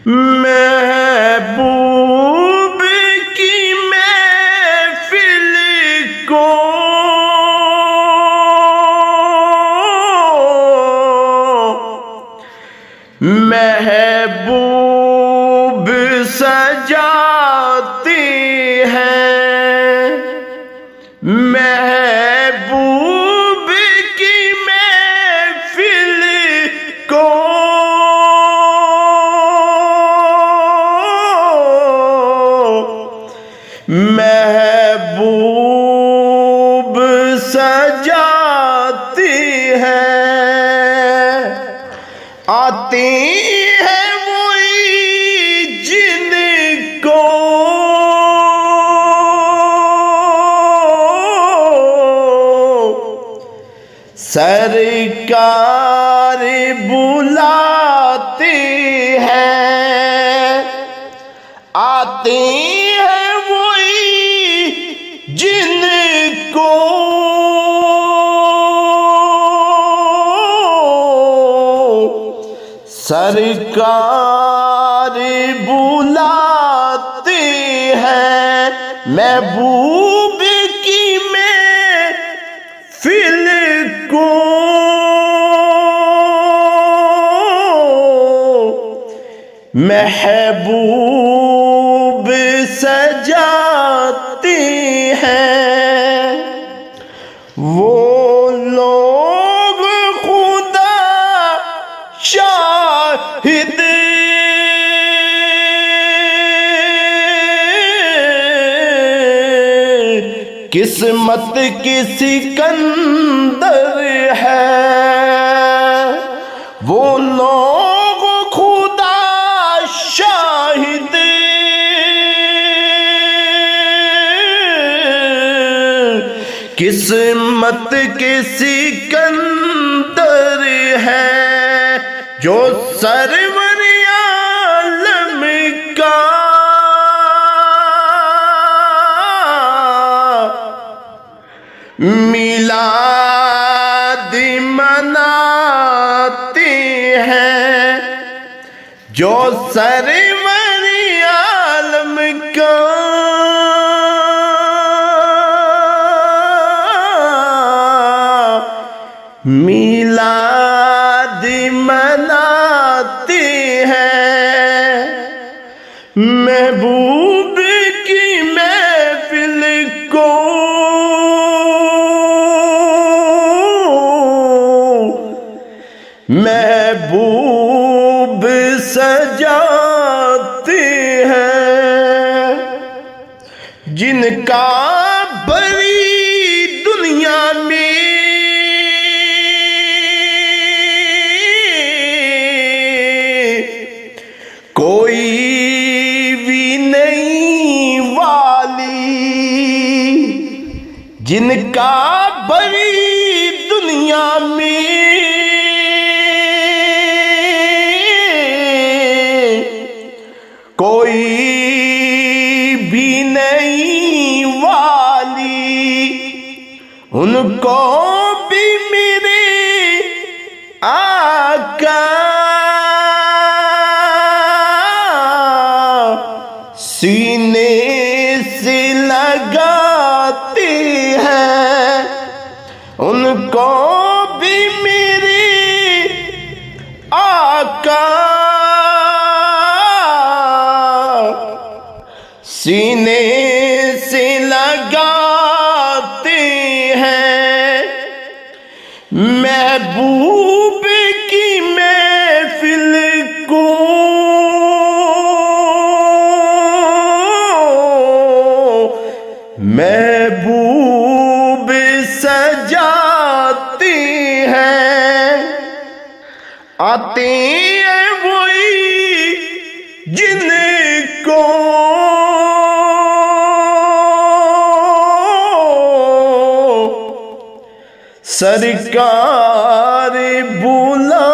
محبوب کی محفل کو محبوب سجاتی ہے، محبوب کی محفل کو محبوب سجاتی ہے، آتی ہے وہی جن کو سرکار بلاتی ہے، آتی ہے وہی جن کو سرکار بلاتی ہے، محبوب کی محفل کو محبوب سجاتی ہے، وہ لوگ خدا شاہد قسمت کی سکندر ہے، وہ لوگ خدا شاہد قسمت کے سکندر ہے، جو سرور عالم کا میلاد مناتی ہے، جو سرور عالم کا میلاد مناتی ہے، محبوب کی محفل کو محبوب سجاتی ہے، جن کا بڑی دنیا میں کوئی بھی نہیں والی، جن کا بڑی دنیا میں کوئی بھی نہیں والی، ان کو بھی میرے آقا سینے سے لگاتی ہے، ان کو بھی میرے آقا سینے سے لگاتے ہیں، محبوب کی محفل کو محبوب سجاتی ہے، آتے ہیں وہی جن کو سرکار بلا